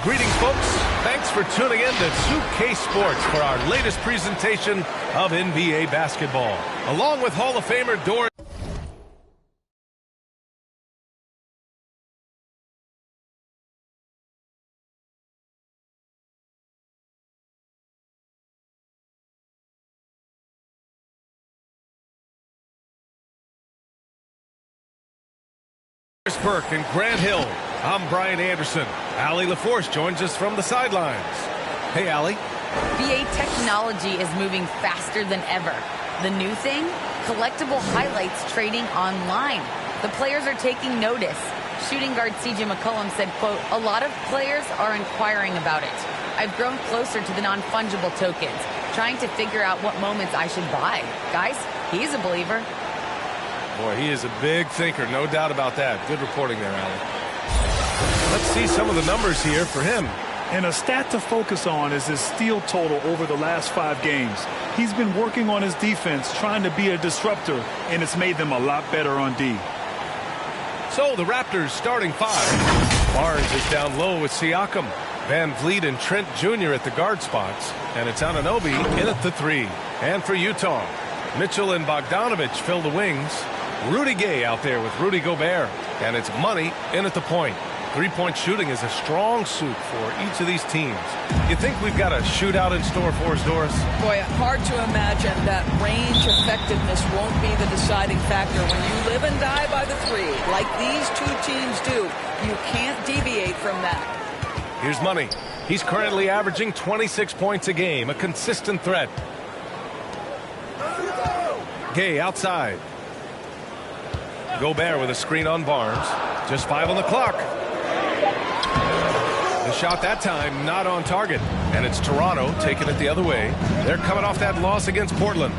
Greetings, folks. Thanks for tuning in to 2K Sports for our latest presentation of NBA basketball. Along with Hall of Famer Doris Burke and Grant Hill, I'm Brian Anderson. Allie LaForce joins us from the sidelines. Hey, Allie. NBA technology is moving faster than ever. The new thing? Collectible highlights trading online. The players are taking notice. Shooting guard C.J. McCollum said, quote, "A lot of players are inquiring about it. I've grown closer to the non-fungible tokens, trying to figure out what moments I should buy." Guys, he's a believer. Boy, he is a big thinker, no doubt about that. Good reporting there, Allie. Let's see some of the numbers here for him. And a stat to focus on is his steal total over the last 5 games. He's been working on his defense, trying to be a disruptor, and it's made them a lot better on D. So the Raptors starting 5. Barnes is down low with Siakam. Van Vliet and Trent Jr. at the guard spots. And it's Anunoby in at the 3. And for Utah, Mitchell and Bogdanovich fill the wings. Rudy Gay out there with Rudy Gobert. And it's Money in at the point. Three-point shooting is a strong suit for each of these teams. You think we've got a shootout in store for us, Doris? Boy, hard to imagine that range effectiveness won't be the deciding factor. When you live and die by the 3, like these two teams do, you can't deviate from that. Here's Money. He's currently averaging 26 points a game, a consistent threat. Gay outside. Gobert with a screen on Barnes. Just 5 on the clock. The shot that time not on target. And it's Toronto taking it the other way. They're coming off that loss against Portland.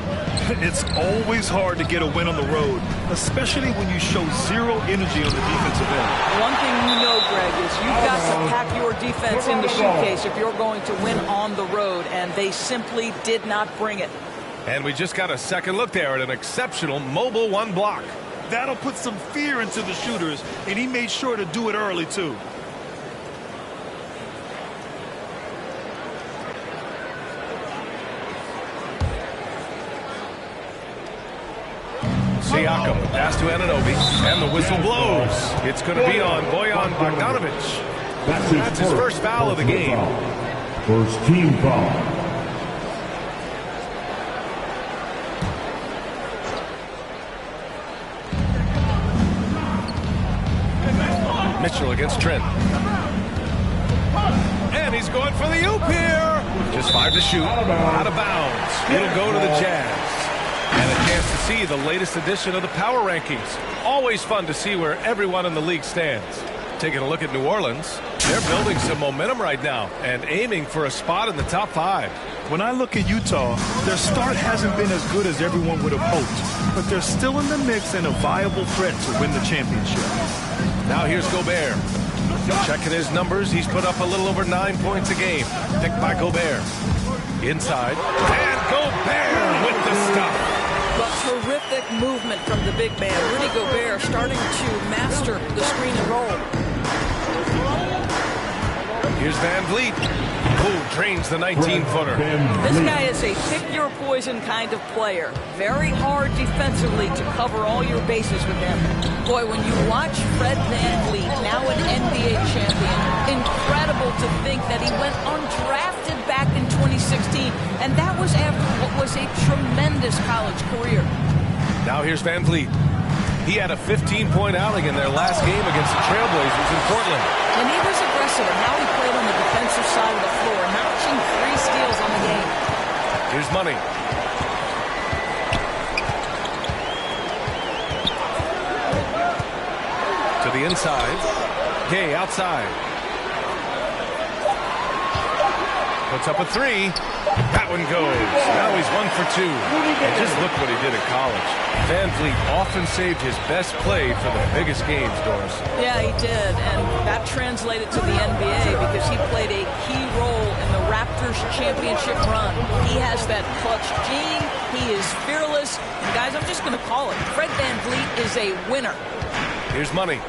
It's always hard to get a win on the road, especially when you show zero energy on the defensive end. One thing you know, Greg, is you've got to pack your defense in the suitcase if you're going to win on the road, and they simply did not bring it. And we just got a second look there at an exceptional mobile 1 block. That'll put some fear into the shooters, and he made sure to do it early, too. Siakam, pass to Anunoby, and the whistle blows. It's going to be on Bojan Bogdanovich. That's his first foul of the game. First team foul. Mitchell against Trent. And he's going for the oop here. Just 5 to shoot. Out of bounds. It'll go to the Jazz. And a chance to see the latest edition of the power rankings. Always fun to see where everyone in the league stands. Taking a look at New Orleans. They're building some momentum right now and aiming for a spot in the top 5. When I look at Utah, their start hasn't been as good as everyone would have hoped. But they're still in the mix and a viable threat to win the championship. Now here's Gobert. Checking his numbers, he's put up a little over 9 points a game. Picked by Gobert. Inside. And Gobert with the stuff. But terrific movement from the big man. Rudy Gobert starting to master the screen and roll. Here's Van Vliet. Who drains the 19-footer. This guy is a pick-your-poison kind of player. Very hard defensively to cover all your bases with him. Boy, when you watch Fred VanVleet, now an NBA champion, incredible to think that he went undrafted back in 2016, and that was after what was a tremendous college career. Now here's Van Vliet. He had a 15-point outing in their last game against the Trailblazers in Portland. And he was aggressive in how he played on the defensive side of the floor, notching 3 steals on the game. Here's Money. To the inside. Gay outside. Puts up a 3. That one goes. Now he's 1 for 2. And just look what he did in college. Van Vliet often saved his best play for the biggest games, Doris. Yeah, he did. And that translated to the NBA because he played a key role in the Raptors championship run. He has that clutch gene. He is fearless. And guys, I'm just going to call it. Fred VanVleet is a winner. Here's Money.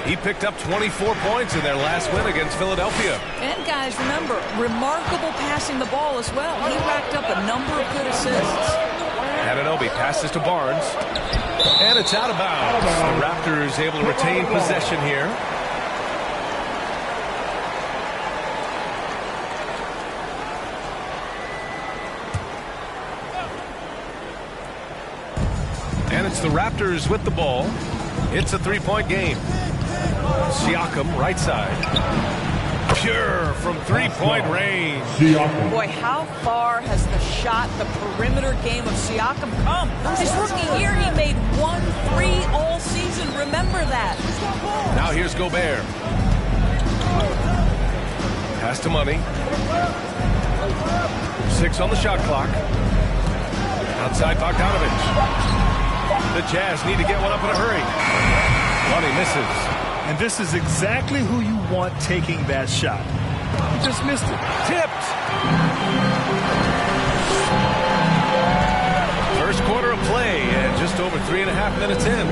He picked up 24 points in their last win against Philadelphia. And guys, remember, remarkable passing the ball as well. He racked up a number of good assists. Anunoby passes to Barnes. And it's out of bounds. The Raptors able to retain possession here. And it's the Raptors with the ball. It's a three-point game. Siakam, right side. Pure from three-point range. Boy, how far has the shot, the perimeter game of Siakam come? His rookie year, he made 1 3 all season. Remember that. Now here's Gobert. Pass to Money. 6 on the shot clock. Outside Bogdanović. The Jazz need to get one up in a hurry. Money misses. And this is exactly who you want taking that shot. He just missed it. Tipped. First quarter of play and just over 3.5 minutes in.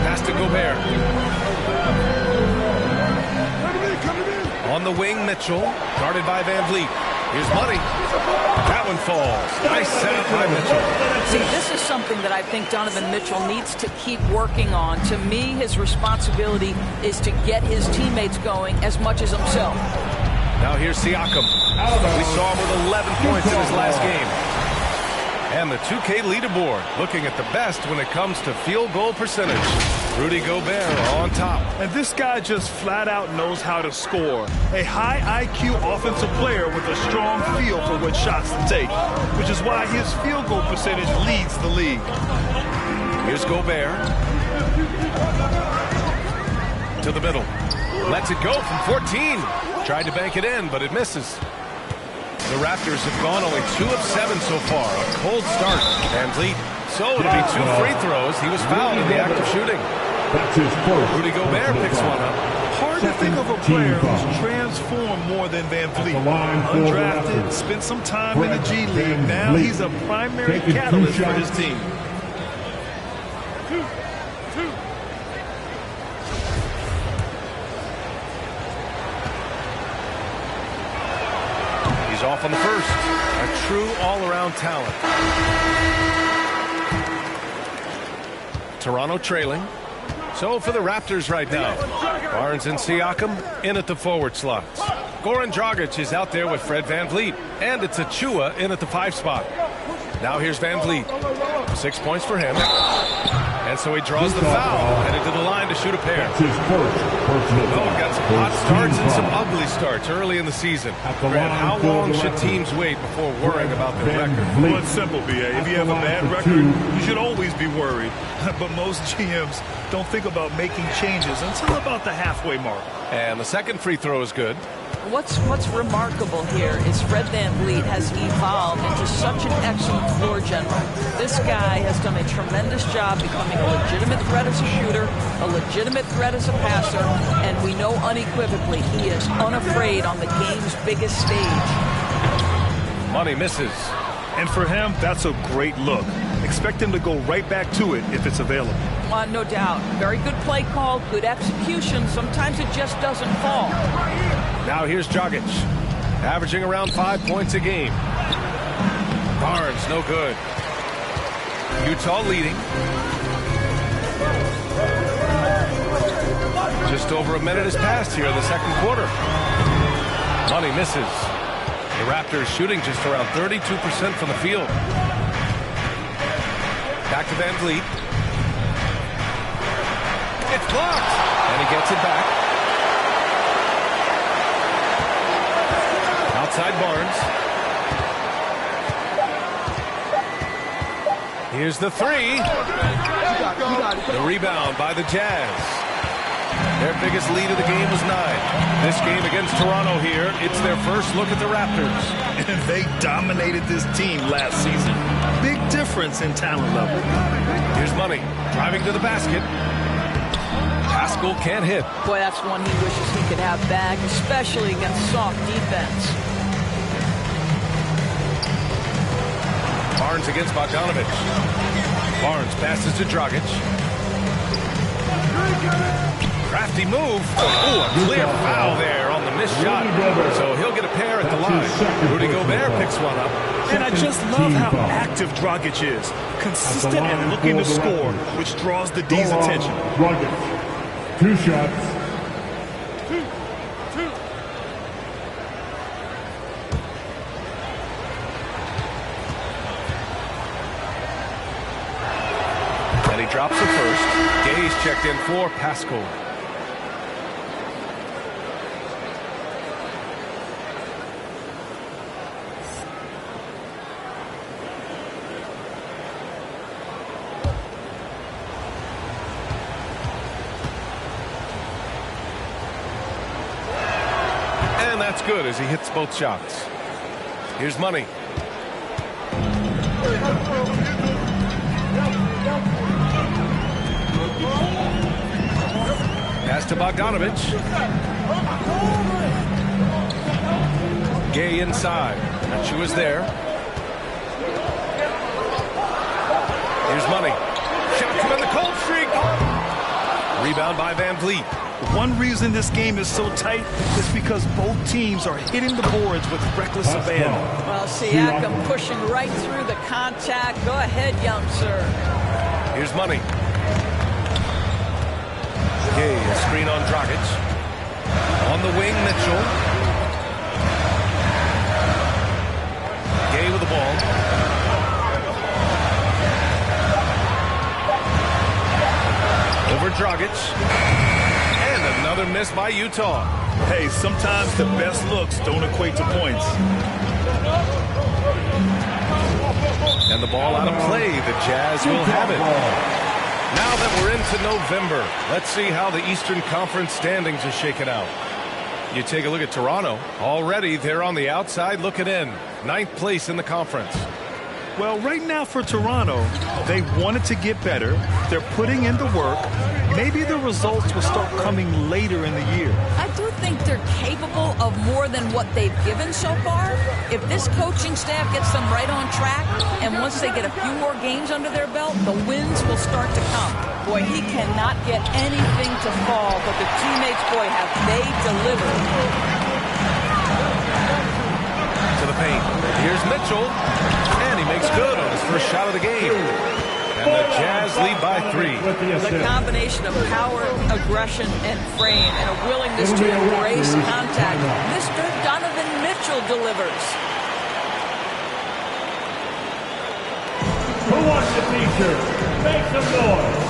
Pass to Gobert. On the wing, Mitchell. Guarded by Van Vliet. Here's Money. That one falls. Nice setup by Mitchell. See, this is something that I think Donovan Mitchell needs to keep working on. To me, his responsibility is to get his teammates going as much as himself. Now here's Siakam. We saw him with 11 points in his last game. And the 2K leaderboard looking at the best when it comes to field goal percentage. Rudy Gobert on top. And this guy just flat out knows how to score. A high IQ offensive player with a strong feel for what shots to take, which is why his field goal percentage leads the league. Here's Gobert. To the middle. Lets it go from 14. Tried to bank it in, but it misses. The Raptors have gone only 2 of 7 so far. A cold start. Van Vliet. So it'll be 2 free throws. He was fouled in the act of shooting. That's his first. Rudy Gobert picks one up. Hard to think of a player who's transformed more than Van Vliet. Undrafted, spent some time in the G League. Now he's a primary catalyst for his team. He's off on the first. A true all-around talent. Toronto trailing. So for the Raptors right now, Barnes and Siakam in at the forward slots. Goran Dragic is out there with Fred Van Vliet. And it's Achua in at the 5 spot. Now here's Van Vliet. 6 points for him. And so he draws the foul, headed to the line to shoot a pair. That's his first personal Well, foul. we've got some hot starts and some ugly starts early in the season. Grant, how long should teams wait before worrying about their record? Well, it's simple, B.A. If you have a bad record, you should always be worried. But most GMs don't think about making changes until about the halfway mark. And the second free throw is good. What's remarkable here is Fred Van Vliet has evolved into such an excellent floor general. This guy has done a tremendous job becoming a legitimate threat as a shooter, a legitimate threat as a passer, and we know unequivocally he is unafraid on the game's biggest stage. Money misses. And for him, that's a great look. Expect him to go right back to it if it's available. No doubt. Very good play call, good execution. Sometimes it just doesn't fall. Now here's Dragic, averaging around 5 points a game. Barnes, no good. Utah leading. Just over a minute has passed here in the second quarter. Money misses. The Raptors shooting just around 32% from the field. Back to Van Vliet. It's blocked. And he gets it back. Outside Barnes. Here's the three. The rebound by the Jazz. Their biggest lead of the game was 9. This game against Toronto here, it's their first look at the Raptors. And they dominated this team last season. Big difference in talent level. Here's Money, driving to the basket. Haskell can't hit. Boy, that's one he wishes he could have back, especially against soft defense. Barnes against Bogdanović. Barnes passes to Dragic. Crafty move. Ooh, a clear foul there on the missed shot. So he'll get a pair at the line. Rudy Gobert picks one up. And I just love how active Dragic is. Consistent and looking to score, which draws the D's attention. Dragic. 2 shots. And he drops the first. Gay's checked in for Pascal. And that's good as he hits both shots. Here's Money. Pass to Bogdanovich. Gay inside. And she was there. Here's Money. Shot from the cold streak. Rebound by Van Vliet. One reason this game is so tight is because both teams are hitting the boards with reckless abandon. Well, Siakam pushing right through the contact. Go ahead, young sir. Here's Money. Gay, a screen on Dragic. On the wing, Mitchell. Gay with the ball. Over Dragic. And another miss by Utah. Hey, sometimes the best looks don't equate to points. And the ball out of play. The Jazz will have it. Now that we're into November, let's see how the Eastern Conference standings are shaken out. You take a look at Toronto. Already, they're on the outside looking in. 9th place in the conference. Well, right now for Toronto, they wanted to get better. They're putting in the work. Maybe the results will start coming later in the year. I do think they're capable of more than what they've given so far. If this coaching staff gets them right on track, and once they get a few more games under their belt, the wins will start to come. Boy, he cannot get anything to fall, but the teammates, boy, have they delivered. To the paint. Here's Mitchell. And he makes good on his first shot of the game. And the Jazz lead by 3. The combination of power, aggression, and frame, and a willingness to embrace contact. Mr. Donovan Mitchell delivers. Who wants the feature? Make some noise.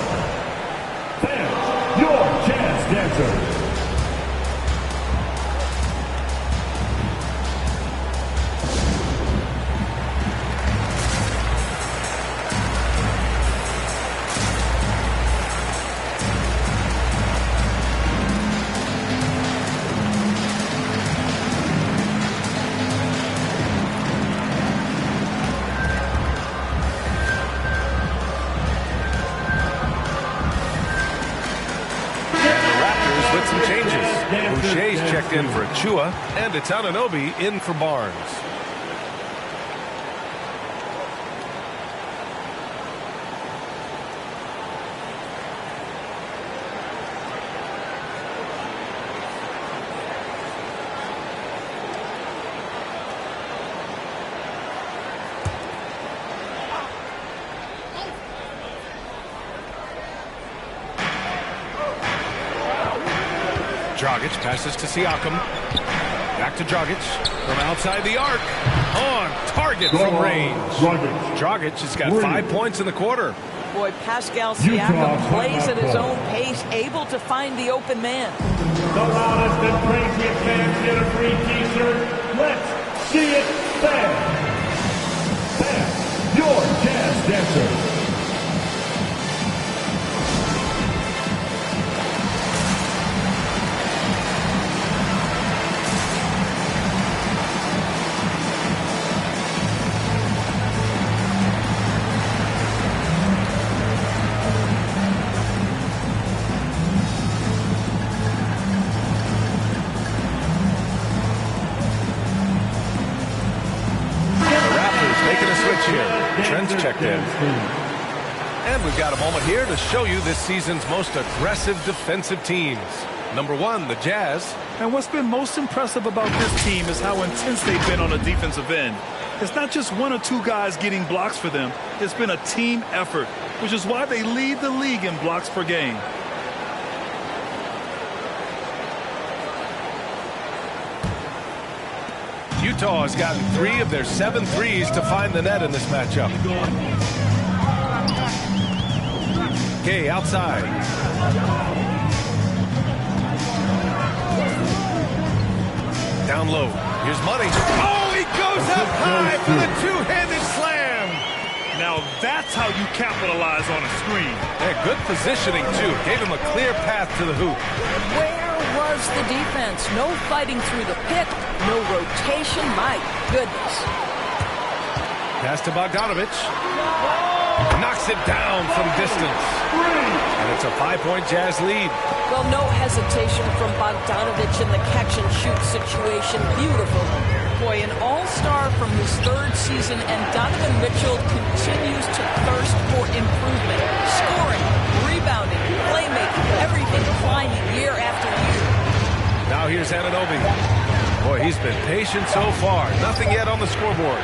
Fans, your Jazz dancers. Boucher's checked in for Achua, and it's Anunoby in for Barnes. Dragic passes to Siakam. Back to Dragic from outside the arc. On target from range. Dragic has got 5 points in the quarter. Boy, Pascal Siakam plays at his own pace, able to find the open man. The loudest and craziest fans get a free t-shirt. Let's see it fans. Fans, your Jazz dancers. Trent's checked in. And we've got a moment here to show you this season's most aggressive defensive teams. Number 1, the Jazz. And what's been most impressive about this team is how intense they've been on the defensive end. It's not just 1 or 2 guys getting blocks for them. It's been a team effort, which is why they lead the league in blocks per game. Utah has gotten 3 of their 7 threes to find the net in this matchup. Gay outside. Down low. Here's Money. Oh, he goes up high for the two-handed slam. Now that's how you capitalize on a screen. Yeah, good positioning, too. Gave him a clear path to the hoop. Where was the defense? No fighting through the pick, no rotation. My goodness. Pass to Bogdanovic. Knocks it down from distance. And it's a 5-point Jazz lead. Well, no hesitation from Bogdanovic in the catch-and-shoot situation. Beautiful. Boy, an all-star from his 3rd season, and Donovan Mitchell continues to thirst for improvement. Scoring, rebounding, playmaking, everything climbing year after year. Now here's Anunoby. Boy, he's been patient so far. Nothing yet on the scoreboard.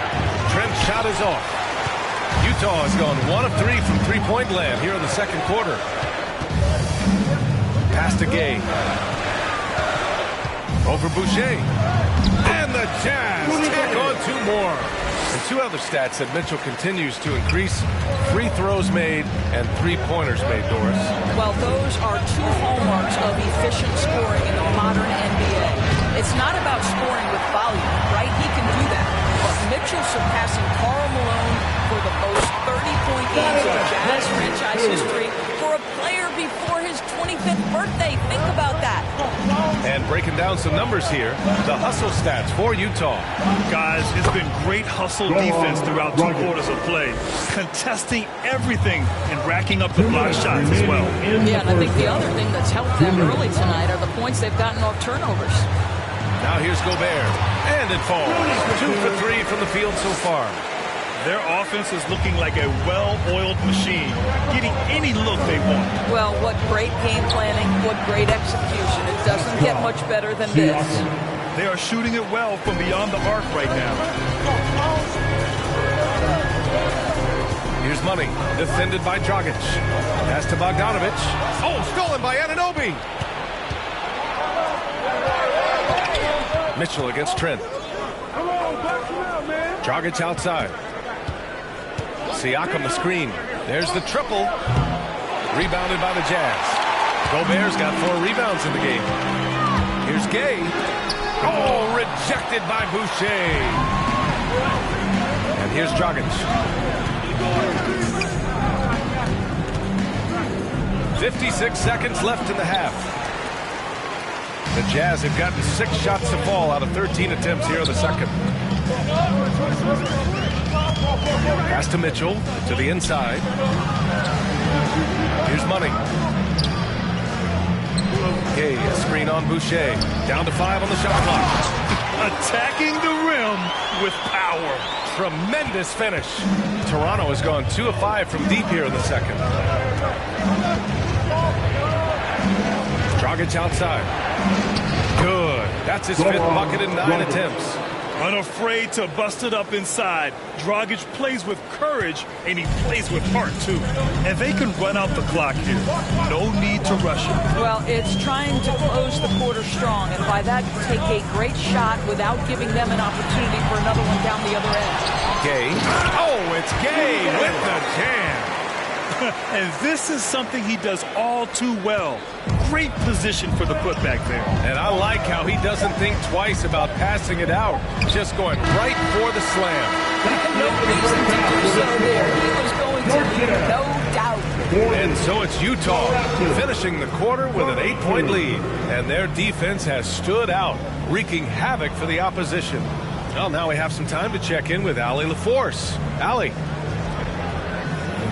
Trent's shot is off. Utah has gone 1 of 3 from three-point land here in the second quarter. Pass to Gay. Over Boucher. And the Jazz tack on 2 more. And 2 other stats that Mitchell continues to increase: free throws made and 3-pointers made, Doris. Well, those are 2 hallmarks of efficient scoring in the modern NBA. It's not about scoring with volume, right? He can do that. But Mitchell surpassing Karl Malone for the most 30-point games in Jazz franchise history for a player before his 25th birthday. Think about that. And breaking down some numbers here, the hustle stats for Utah. Guys, it's been great hustle defense throughout 2 quarters of play, contesting everything and racking up the block shots as well. Yeah, and I think the other thing that's helped them early tonight are the points they've gotten off turnovers. Now here's Gobert, and it falls. 2 for 3 from the field so far. Their offense is looking like a well-oiled machine, getting any look they want. Well, what great game planning, what great execution. It doesn't get much better than this. They are shooting it well from beyond the arc right now. Here's Money, defended by Dragic. Pass to Bogdanovic. Oh, stolen by Anunoby. Mitchell against Trent. Dragic outside. Siakam the screen. There's the triple. Rebounded by the Jazz. Gobert's got 4 rebounds in the game. Here's Gay. Oh, rejected by Boucher. And here's Dragic. 56 seconds left in the half. The Jazz have gotten 6 shots to fall out of 13 attempts here in the second. Pass to Mitchell, to the inside. Here's Money. Gay, a screen on Boucher. Down to 5 on the shot clock. Attacking the rim with power. Tremendous finish. Toronto has gone 2 of 5 from deep here in the second. Dragic outside. Good. That's his 5th bucket in 9 attempts. Unafraid to bust it up inside. Dragic plays with courage, and he plays with heart, too. And they can run out the clock here. No need to rush it. Well, it's trying to close the quarter strong, and by that, take a great shot without giving them an opportunity for another one down the other end. Gay. Oh, it's Gay with the jam. And this is something he does all too well. Great position for the putback there. And I like how he doesn't think twice about passing it out. Just going right for the slam. No reason to do so there. He was going to lead, no doubt. And so it's Utah finishing the quarter with an 8-point lead. And their defense has stood out, wreaking havoc for the opposition. Well, now we have some time to check in with Allie LaForce. Allie.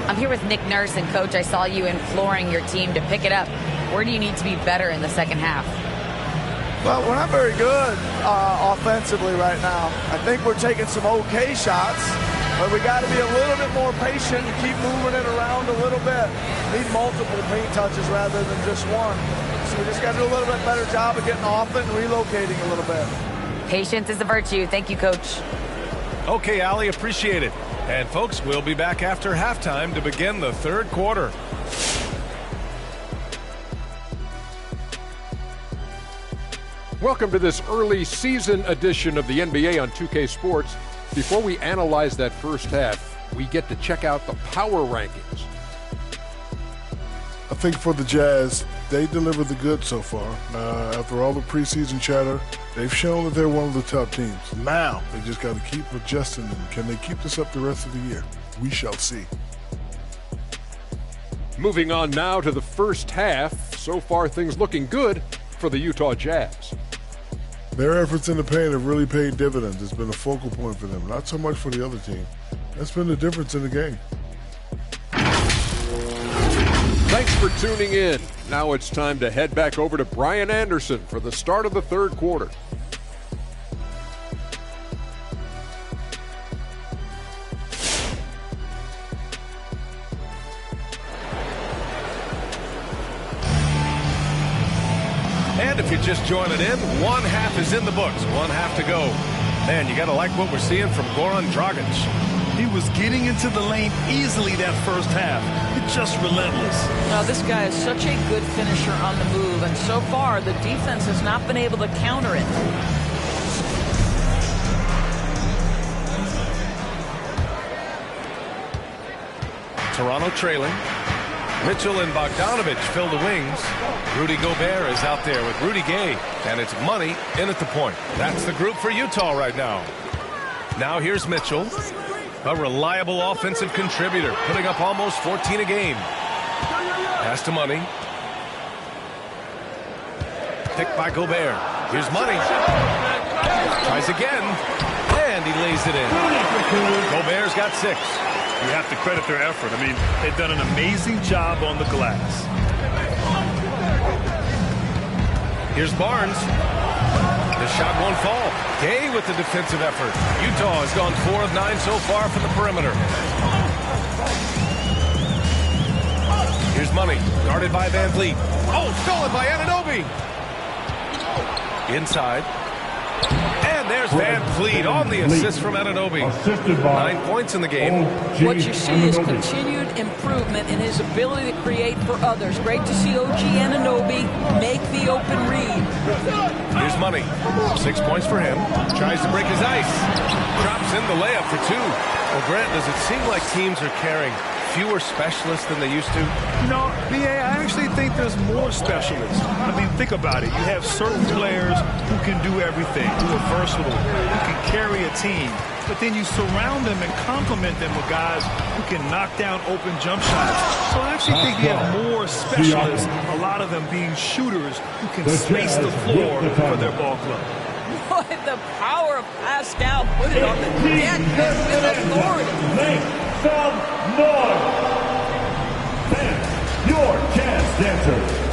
I'm here with Nick Nurse, and Coach, I saw you imploring your team to pick it up. Where do you need to be better in the second half? Well, we're not very good offensively right now. I think we're taking some okay shots, But we got to be a little bit more patient and keep moving it around a little bit. Need multiple paint touches rather than just one. So we just got to do a little bit better job of getting off it and relocating a little bit. Patience is a virtue. Thank you, Coach. Okay, Allie, appreciate it. And folks, we'll be back after halftime to begin the third quarter. Welcome to this early season edition of the NBA on 2K Sports. Before we analyze that first half, we get to check out the power rankings. I think for the Jazz, they delivered the goods so far. After all the preseason chatter, they've shown that they're one of the top teams. Now, they just got to keep adjusting them. Can they keep this up the rest of the year? We shall see. Moving on now to the first half. So far, things looking good for the Utah Jazz. Their efforts in the paint have really paid dividends. It's been a focal point for them, not so much for the other team. That's been the difference in the game. Thanks for tuning in. Now it's time to head back over to Brian Anderson for the start of the third quarter. And if you're just joining in, one half is in the books. One half to go. Man, you got to like what we're seeing from Goran Dragic. He was getting into the lane easily that first half. It's just relentless. Now, this guy is such a good finisher on the move, and so far the defense has not been able to counter it. Toronto trailing. Mitchell and Bogdanovich fill the wings. Rudy Gobert is out there with Rudy Gay, and it's money in at the point. That's the group for Utah right now. Now here's Mitchell, a reliable offensive contributor, putting up almost 14 a game. Pass to Money. Picked by Gobert. Here's Money. Tries again, and he lays it in. Gobert's got 6. You have to credit their effort. I mean, they've done an amazing job on the glass. Here's Barnes. The shot won't fall. Gay with the defensive effort. Utah has gone 4 of 9 so far from the perimeter. Here's Money. Guarded by Van Vliet. Oh, stolen by Anunoby. Inside. And there's Van Vliet on the assist from Anunoby. 9 points in the game. What you see is continued improvement in his ability to create for others. Great to see OG Anunoby make the open read. Here's Money. 6 points for him. Tries to break his ice. Drops in the layup for 2. Well, Grant, does it seem like teams are carrying fewer specialists than they used to? You know, B.A., I actually think there's more specialists. I mean, think about it. You have certain players who can do everything, who are versatile, who can carry a team. But then you surround them and complement them with guys who can knock down open jump shots. So I actually think you have more specialists, a lot of them being shooters who can space the floor for their ball club. Boy, the power of Pascal put it on the deck with authority. Make some noise. Fans, your Jazz dancers.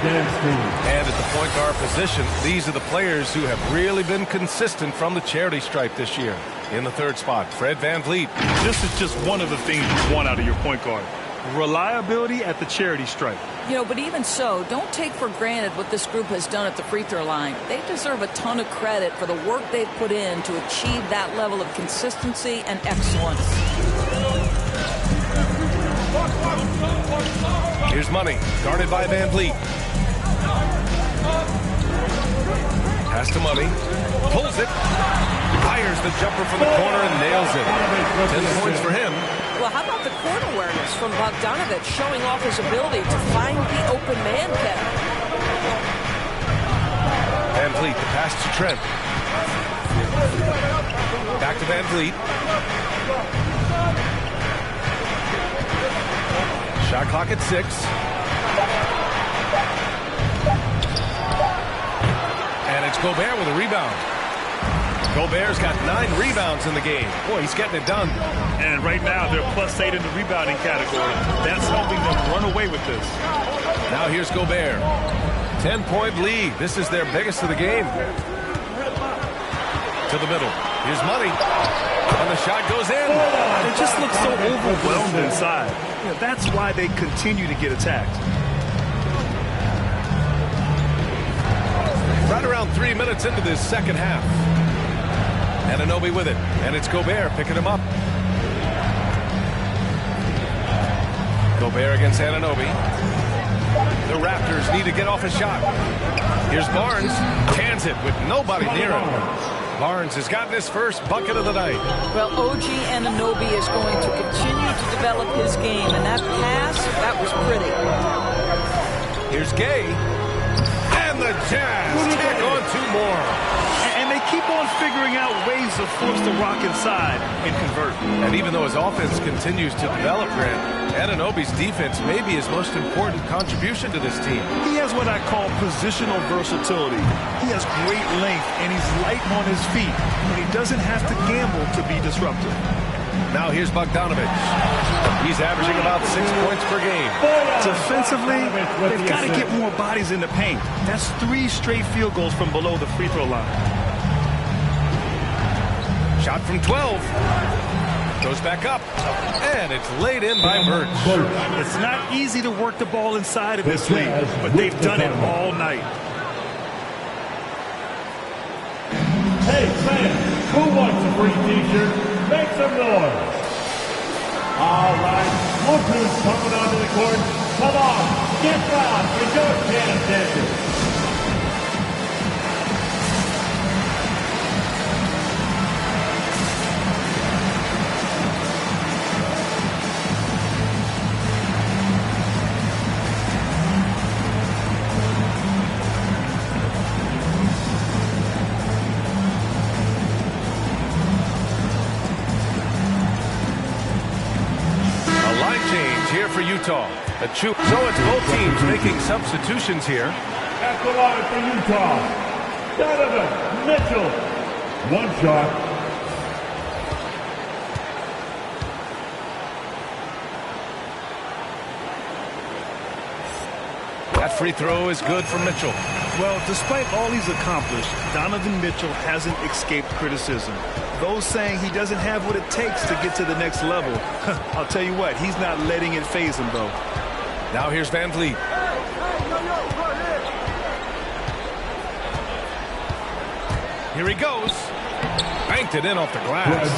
And at the point guard position, these are the players who have really been consistent from the charity stripe this year. In the third spot, Fred Van Vliet. This is just one of the things you want out of your point guard. Reliability at the charity stripe. You know, but even so, don't take for granted what this group has done at the free throw line. They deserve a ton of credit for the work they've put in to achieve that level of consistency and excellence. Here's Money, guarded by Van Vliet. Pass to Money, pulls it, fires the jumper from the corner and nails it. 10 points for him. Well, how about the court awareness from Bogdanovic showing off his ability to find the open man, Kevin? Van Vliet, the pass to Trent. Back to Van Vliet. Shot clock at 6. And it's Gobert with a rebound. Gobert's got 9 rebounds in the game. Boy, he's getting it done. And right now, they're +8 in the rebounding category. That's helping them run away with this. Now here's Gobert. 10-point lead. This is their biggest of the game. To the middle. Here's Money. And the shot goes in. It just looks so overwhelmed inside. Yeah, that's why they continue to get attacked. Right around 3 minutes into this second half. Anunoby with it. And it's Gobert picking him up. Gobert against Anunoby. The Raptors need to get off a shot. Here's Barnes. Cans it with nobody near him. Barnes has gotten his first bucket of the night. Well, OG Anunoby is going to continue to develop his game, and that pass, that was pretty. Here's Gay. And the Jazz tack on 2 more. And they keep on figuring out ways to force the Rock inside and convert. And even though his offense continues to develop, Grant, Anunoby's defense may be his most important contribution to this team. He has what I call positional versatility. He has great length, and he's light on his feet. And he doesn't have to gamble to be disruptive. Now here's Bogdanovic. He's averaging about 6 points per game. Defensively, they've got to get more bodies in the paint. That's 3 straight field goals from below the free throw line. Shot from 12. Goes back up. And it's laid in by Birch. It's not easy to work the ball inside of this league, but they've done it all night. Hey, fans, who wants a free t-shirt? Make some noise. All right, look who's coming onto the court. Come on, get down. You don't stand attention. For Utah. So it's both teams making substitutions here. At the line for Utah, Donovan Mitchell. 1 shot. That free throw is good for Mitchell. Well, despite all he's accomplished, Donovan Mitchell hasn't escaped criticism. Those saying he doesn't have what it takes to get to the next level. I'll tell you what, he's not letting it faze him, though. Now here's Van Vliet. Here he goes. Banked it in off the glass.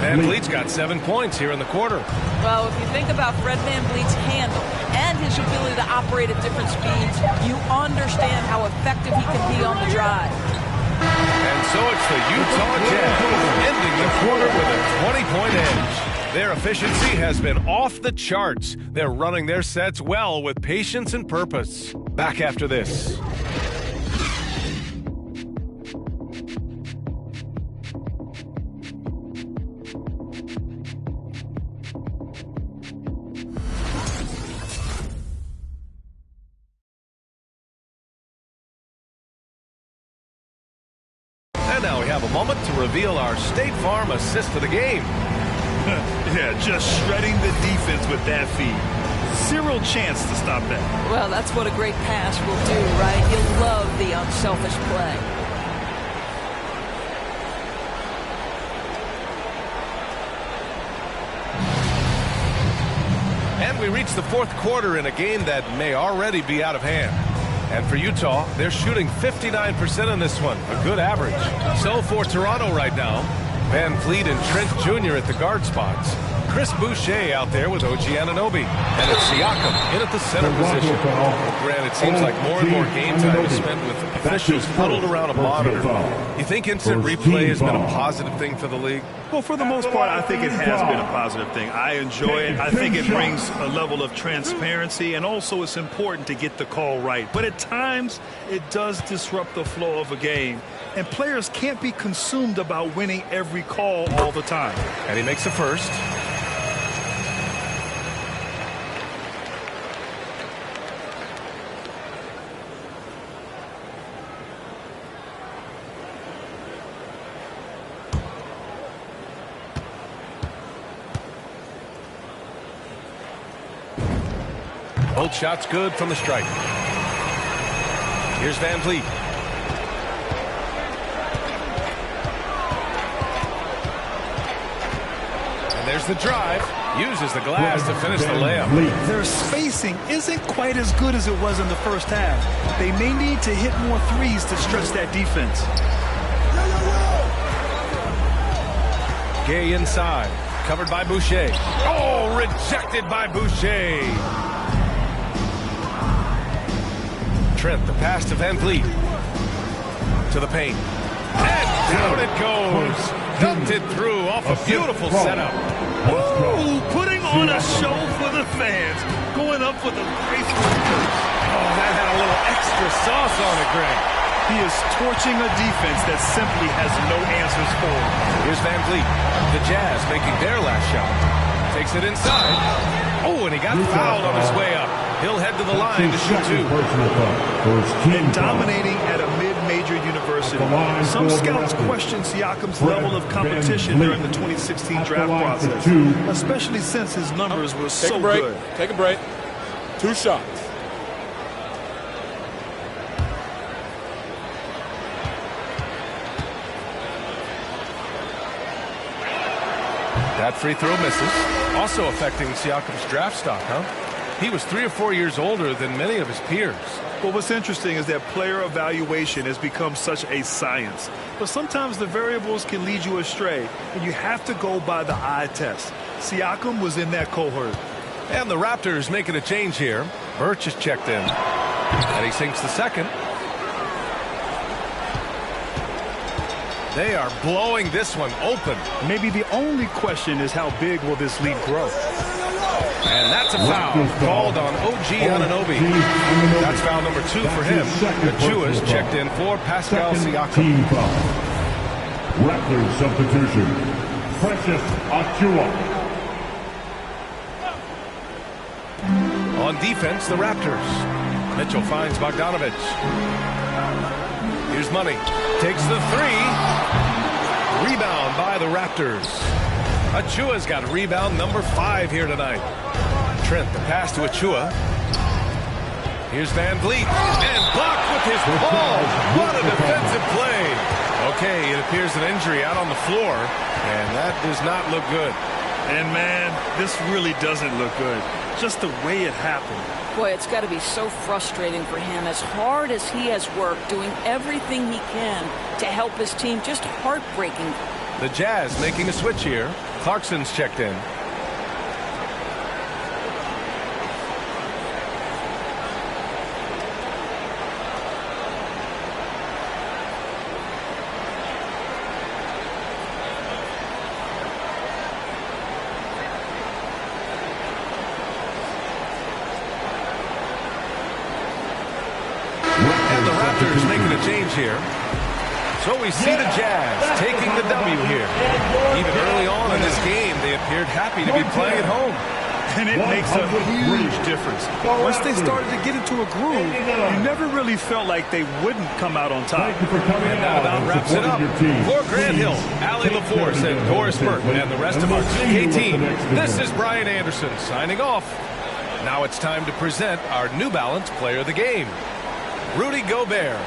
Van Vliet's got 7 points here in the quarter. Well, if you think about Fred Van Vliet's handle and his ability to operate at different speeds, you understand how effective he can be on the drive. And so it's the Utah Jazz ending the quarter with a 20-point edge. Their efficiency has been off the charts. They're running their sets well with patience and purpose. Back after this. Now we have a moment to reveal our State Farm assist of the game. Yeah, just shredding the defense with that feed. Zero chance to stop that. Well, that's what a great pass will do, right? You'll love the unselfish play. And we reach the 4th quarter in a game that may already be out of hand. And for Utah, they're shooting 59% in this one, a good average. So for Toronto right now, Van Vliet and Trent Jr. at the guard spots. Chris Boucher out there with OG Anunoby. And it's Siakam in at the center position. Grant, it seems like more and more game time is spent with officials huddled around a monitor. You think instant replay has been a positive thing for the league? Well, for the most part, I think it has been a positive thing. I enjoy it. I think it brings a level of transparency, and also it's important to get the call right. But at times, it does disrupt the flow of a game, and players can't be consumed about winning every call all the time. And he makes the first. Both shots good from the stripe. Here's Van Vliet. And there's the drive. Uses the glass to finish the layup. Their spacing isn't quite as good as it was in the first half. They may need to hit more threes to stretch that defense. Gay inside. Covered by Boucher. Oh, rejected by Boucher. Trent, the pass to Van Vliet. To the paint. And down it goes. Dumped it through off a beautiful setup. Ooh, putting on a show for the fans. Going up with a graceful. Oh, that had a little extra sauce on it, Greg. He is torching a defense that simply has no answers for him. Here's Van Vliet. The Jazz making their last shot. Takes it inside. Oh, and he got fouled on his way up. He'll head to the line to shoot two. And dominating at a mid-major university. Some scouts question Siakam's level of competition during the 2016 draft process, especially since his numbers were so good. Take a break. 2 shots. That free throw misses. Also affecting Siakam's draft stock, huh? He was 3 or 4 years older than many of his peers. Well, what's interesting is that player evaluation has become such a science. But sometimes the variables can lead you astray, and you have to go by the eye test. Siakam was in that cohort. And the Raptors making a change here. Birch is checked in. And he sinks the second. They are blowing this one open. Maybe the only question is how big will this lead grow? And that's a foul called on OG Anunoby. That's foul number 2 for him. Achua is checked in for Pascal Siakam. Raptors substitution. Precious Achua. On defense, the Raptors. Mitchell finds Bogdanovich. Here's Money. Takes the 3. Rebound by the Raptors. Achua's got rebound number 5 here tonight. Trent, the pass to Achua. Here's Van Vliet. And blocked with his ball. What a defensive play. Okay, it appears an injury out on the floor. And that does not look good. And, man, this really doesn't look good. Just the way it happened. Boy, it's got to be so frustrating for him. As hard as he has worked, doing everything he can to help his team, just heartbreaking. The Jazz making a switch here. Clarkson's checked in. And the Raptors making a change here. So we see the Jazz taking the W here. Even early on in this game, they appeared happy to be playing at home. And it makes a huge difference. Once they started to get into a groove, you never really felt like they wouldn't come out on top. And that about wraps it up. For Grant Hill, Allie LaForce, and Doris Burton, and the rest of our 2K team, this is Brian Anderson signing off. Now it's time to present our New Balance Player of the Game, Rudy Gobert.